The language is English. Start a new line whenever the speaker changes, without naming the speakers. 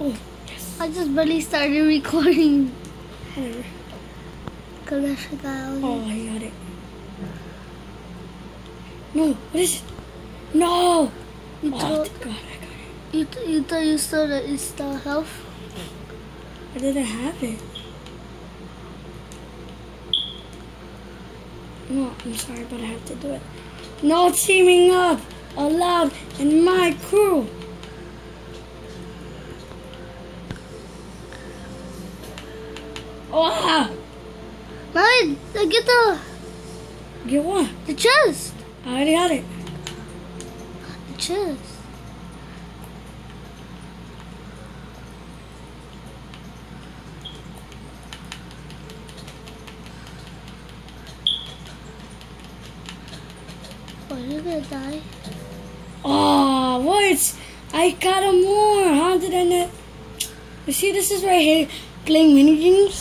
Oh, yes.
I just barely started recording.
Whatever.
Oh,
I got it. No, what is it? No!
You
Oh,
thought
God, I got it.
you thought you saw the Insta health?
I didn't have it. No, I'm sorry, but I have to do it. No teaming up allowed in my crew. Oh!
Man, get
Get what?
the chest.
I already got it.
The chest. Oh, you're gonna die.
Oh, what? I got a more. How did I not? You see, this is right here playing mini games.